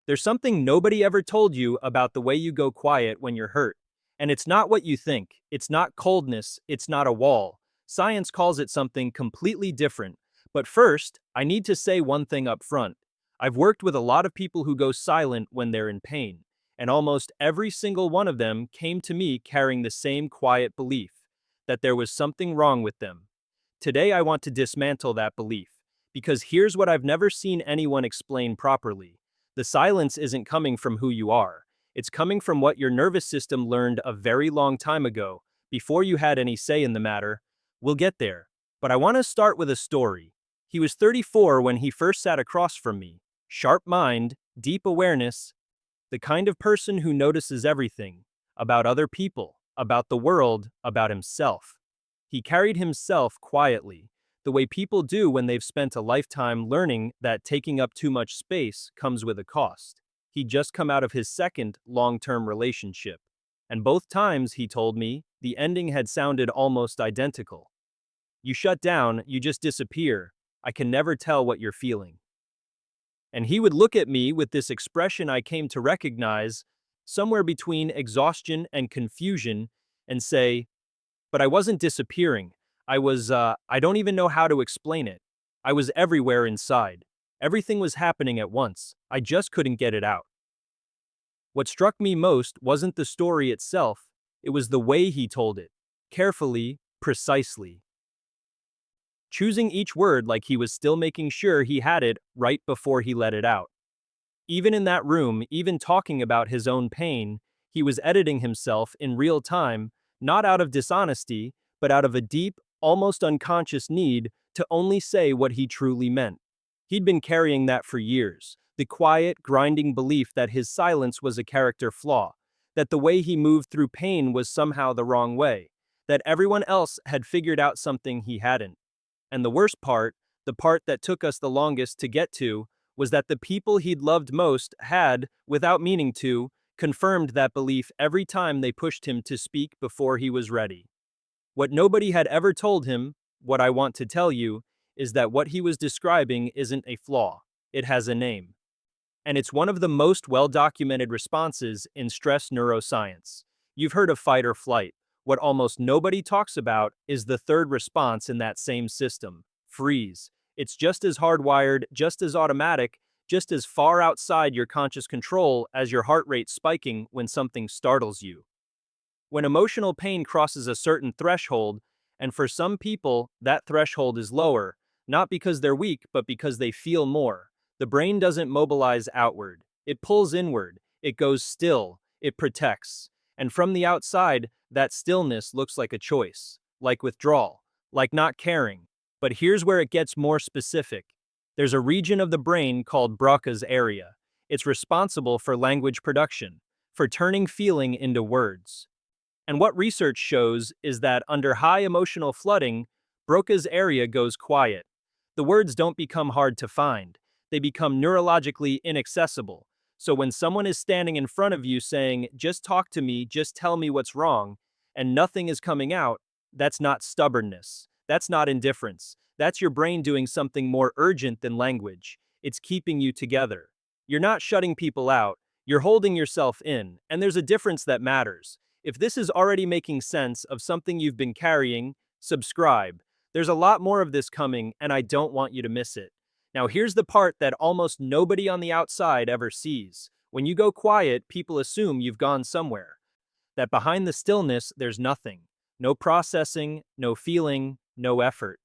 There's something nobody ever told you about the way you go quiet when you're hurt. And it's not what you think. It's not coldness. It's not a wall. Science calls it something completely different. But first, I need to say one thing up front. I've worked with a lot of people who go silent when they're in pain, and almost every single one of them came to me carrying the same quiet belief that there was something wrong with them. Today, I want to dismantle that belief, because here's what I've never seen anyone explain properly. The silence isn't coming from who you are. It's coming from what your nervous system learned a very long time ago, before you had any say in the matter. We'll get there. But I want to start with a story. He was 34 when he first sat across from me. Sharp mind, deep awareness, the kind of person who notices everything about other people, about the world, about himself. He carried himself quietly, the way people do when they've spent a lifetime learning that taking up too much space comes with a cost. He'd just come out of his second long-term relationship, and both times, he told me, the ending had sounded almost identical. You shut down, you just disappear. I can never tell what you're feeling. And he would look at me with this expression I came to recognize, somewhere between exhaustion and confusion, and say, but I wasn't disappearing. I don't even know how to explain it. I was everywhere inside. Everything was happening at once. I just couldn't get it out. What struck me most wasn't the story itself, it was the way he told it. Carefully, precisely. Choosing each word like he was still making sure he had it right before he let it out. Even in that room, even talking about his own pain, he was editing himself in real time, not out of dishonesty, but out of a deep, almost unconscious need to only say what he truly meant. He'd been carrying that for years, the quiet, grinding belief that his silence was a character flaw, that the way he moved through pain was somehow the wrong way, that everyone else had figured out something he hadn't. And the worst part, the part that took us the longest to get to, was that the people he'd loved most had, without meaning to, confirmed that belief every time they pushed him to speak before he was ready. What nobody had ever told him, what I want to tell you, is that what he was describing isn't a flaw. It has a name. And it's one of the most well-documented responses in stress neuroscience. You've heard of fight or flight. What almost nobody talks about is the third response in that same system, freeze. It's just as hardwired, just as automatic, just as far outside your conscious control as your heart rate spiking when something startles you. When emotional pain crosses a certain threshold, and for some people, that threshold is lower, not because they're weak, but because they feel more. The brain doesn't mobilize outward. It pulls inward. It goes still. It protects. And from the outside, that stillness looks like a choice, like withdrawal, like not caring. But here's where it gets more specific. There's a region of the brain called Broca's area. It's responsible for language production, for turning feeling into words. And what research shows is that under high emotional flooding, Broca's area goes quiet. The words don't become hard to find. They become neurologically inaccessible. So when someone is standing in front of you saying, just talk to me, just tell me what's wrong, and nothing is coming out, that's not stubbornness. That's not indifference. That's your brain doing something more urgent than language. It's keeping you together. You're not shutting people out. You're holding yourself in, and there's a difference that matters. If this is already making sense of something you've been carrying, subscribe. There's a lot more of this coming, and I don't want you to miss it. Now here's the part that almost nobody on the outside ever sees. When you go quiet, people assume you've gone somewhere. That behind the stillness, there's nothing. No processing, no feeling, no effort.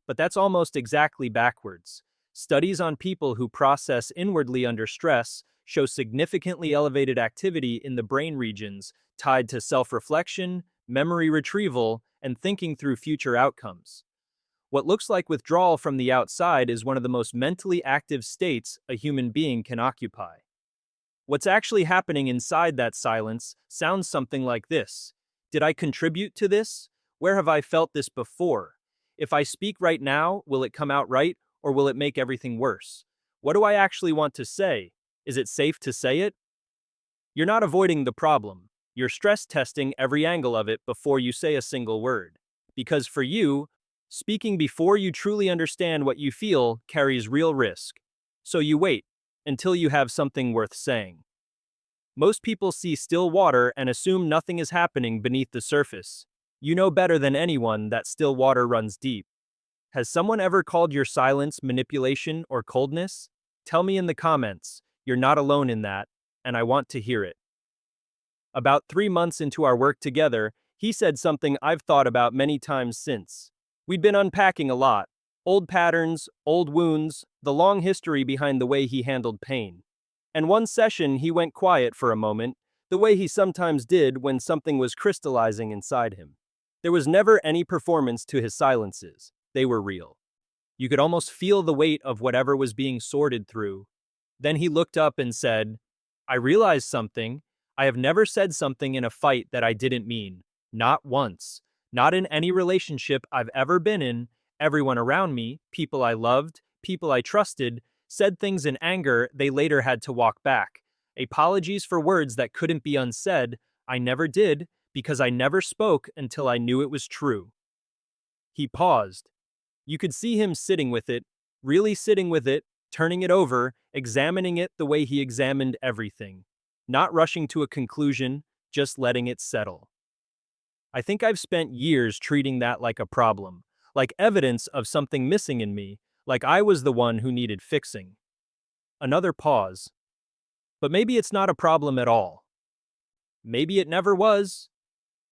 But that's almost exactly backwards. Studies on people who process inwardly under stress show significantly elevated activity in the brain regions tied to self-reflection, memory retrieval, and thinking through future outcomes. What looks like withdrawal from the outside is one of the most mentally active states a human being can occupy. What's actually happening inside that silence sounds something like this. Did I contribute to this? Where have I felt this before? If I speak right now, will it come out right, or will it make everything worse? What do I actually want to say? Is it safe to say it? You're not avoiding the problem. You're stress testing every angle of it before you say a single word. Because for you, speaking before you truly understand what you feel carries real risk. So you wait. until you have something worth saying. Most people see still water and assume nothing is happening beneath the surface. You know better than anyone that still water runs deep. Has someone ever called your silence manipulation or coldness? Tell me in the comments. You're not alone in that, and I want to hear it. About 3 months into our work together, he said something I've thought about many times since. We'd been unpacking a lot. Old patterns, old wounds, the long history behind the way he handled pain. And one session he went quiet for a moment, the way he sometimes did when something was crystallizing inside him. There was never any performance to his silences. They were real. You could almost feel the weight of whatever was being sorted through. Then he looked up and said, I realized something. I have never said something in a fight that I didn't mean. Not once. Not in any relationship I've ever been in. Everyone around me, people I loved, people I trusted, said things in anger they later had to walk back. Apologies for words that couldn't be unsaid. I never did, because I never spoke until I knew it was true. He paused. You could see him sitting with it, really sitting with it, turning it over, examining it the way he examined everything. Not rushing to a conclusion, just letting it settle. I think I've spent years treating that like a problem, like evidence of something missing in me, like I was the one who needed fixing. Another pause. But maybe it's not a problem at all. Maybe it never was.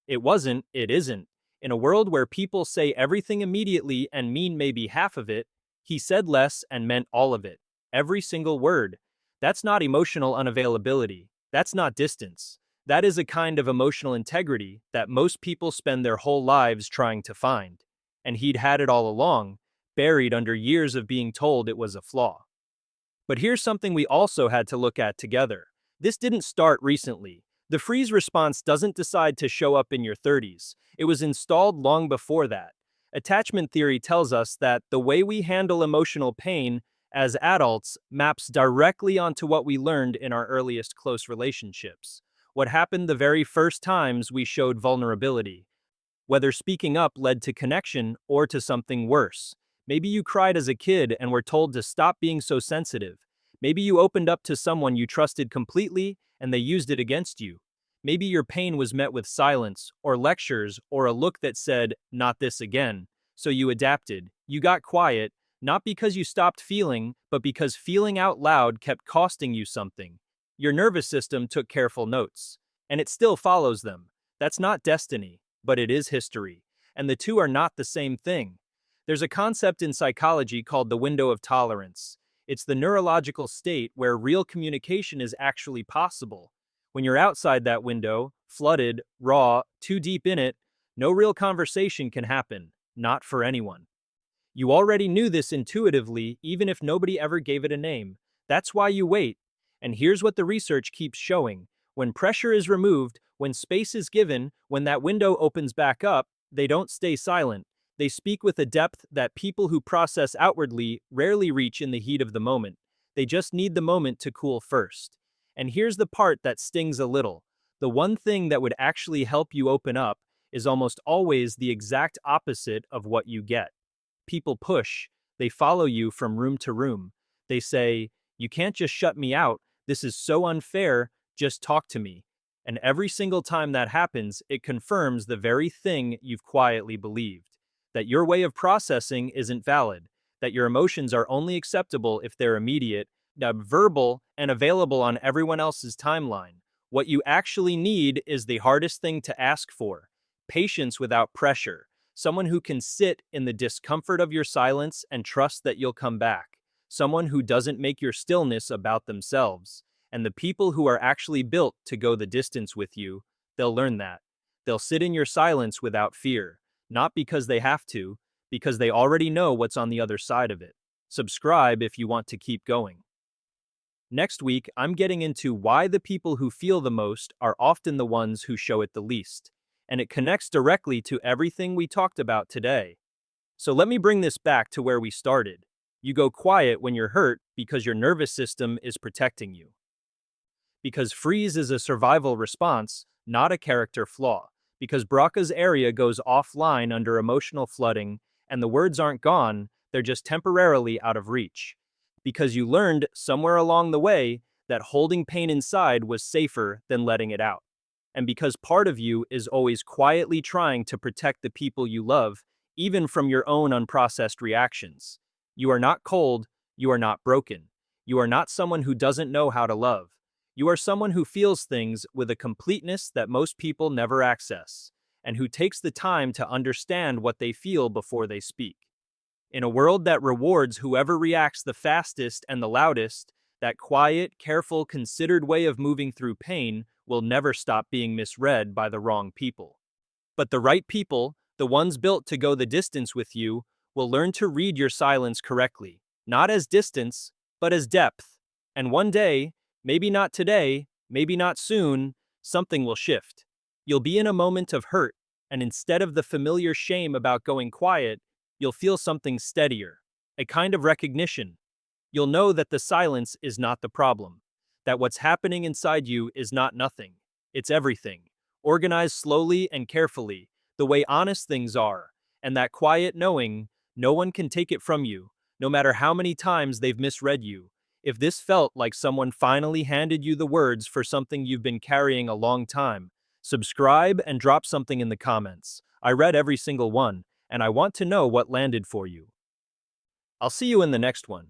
It wasn't, it isn't. In a world where people say everything immediately and mean maybe half of it, he said less and meant all of it. Every single word. That's not emotional unavailability. That's not distance. That is a kind of emotional integrity that most people spend their whole lives trying to find. And he'd had it all along, buried under years of being told it was a flaw. But here's something we also had to look at together. This didn't start recently. The freeze response doesn't decide to show up in your 30s. It was installed long before that. Attachment theory tells us that the way we handle emotional pain as adults maps directly onto what we learned in our earliest close relationships. What happened the very first times we showed vulnerability. Whether speaking up led to connection or to something worse. Maybe you cried as a kid and were told to stop being so sensitive. Maybe you opened up to someone you trusted completely and they used it against you. Maybe your pain was met with silence, or lectures, or a look that said, not this again. So you adapted. You got quiet, not because you stopped feeling, but because feeling out loud kept costing you something. Your nervous system took careful notes. And it still follows them. That's not destiny, but it is history. And the two are not the same thing. There's a concept in psychology called the window of tolerance. It's the neurological state where real communication is actually possible. When you're outside that window, flooded, raw, too deep in it, no real conversation can happen, not for anyone. You already knew this intuitively, even if nobody ever gave it a name. That's why you wait. And here's what the research keeps showing. When pressure is removed, when space is given, when that window opens back up, they don't stay silent. They speak with a depth that people who process outwardly rarely reach in the heat of the moment. They just need the moment to cool first. And here's the part that stings a little. The one thing that would actually help you open up is almost always the exact opposite of what you get. People push. They follow you from room to room. They say, you can't just shut me out. This is so unfair. Just talk to me. And every single time that happens, it confirms the very thing you've quietly believed. That your way of processing isn't valid. That your emotions are only acceptable if they're immediate, verbal, and available on everyone else's timeline. What you actually need is the hardest thing to ask for. Patience without pressure. Someone who can sit in the discomfort of your silence and trust that you'll come back. Someone who doesn't make your stillness about themselves. And the people who are actually built to go the distance with you, they'll learn that. They'll sit in your silence without fear. Not because they have to, because they already know what's on the other side of it. Subscribe if you want to keep going. Next week, I'm getting into why the people who feel the most are often the ones who show it the least. And it connects directly to everything we talked about today. So let me bring this back to where we started. You go quiet when you're hurt because your nervous system is protecting you. Because freeze is a survival response, not a character flaw. Because Broca's area goes offline under emotional flooding, and the words aren't gone, they're just temporarily out of reach. because you learned somewhere along the way that holding pain inside was safer than letting it out. And because part of you is always quietly trying to protect the people you love, even from your own unprocessed reactions. You are not cold, you are not broken. You are not someone who doesn't know how to love. You are someone who feels things with a completeness that most people never access, and who takes the time to understand what they feel before they speak. In a world that rewards whoever reacts the fastest and the loudest, that quiet, careful, considered way of moving through pain will never stop being misread by the wrong people. But the right people, the ones built to go the distance with you, will learn to read your silence correctly, not as distance, but as depth. And one day, maybe not today, maybe not soon, something will shift. You'll be in a moment of hurt, and instead of the familiar shame about going quiet, you'll feel something steadier, a kind of recognition. You'll know that the silence is not the problem, that what's happening inside you is not nothing, it's everything, organized slowly and carefully, the way honest things are, and that quiet knowing, no one can take it from you, no matter how many times they've misread you. If this felt like someone finally handed you the words for something you've been carrying a long time, subscribe and drop something in the comments. I read every single one, and I want to know what landed for you. I'll see you in the next one.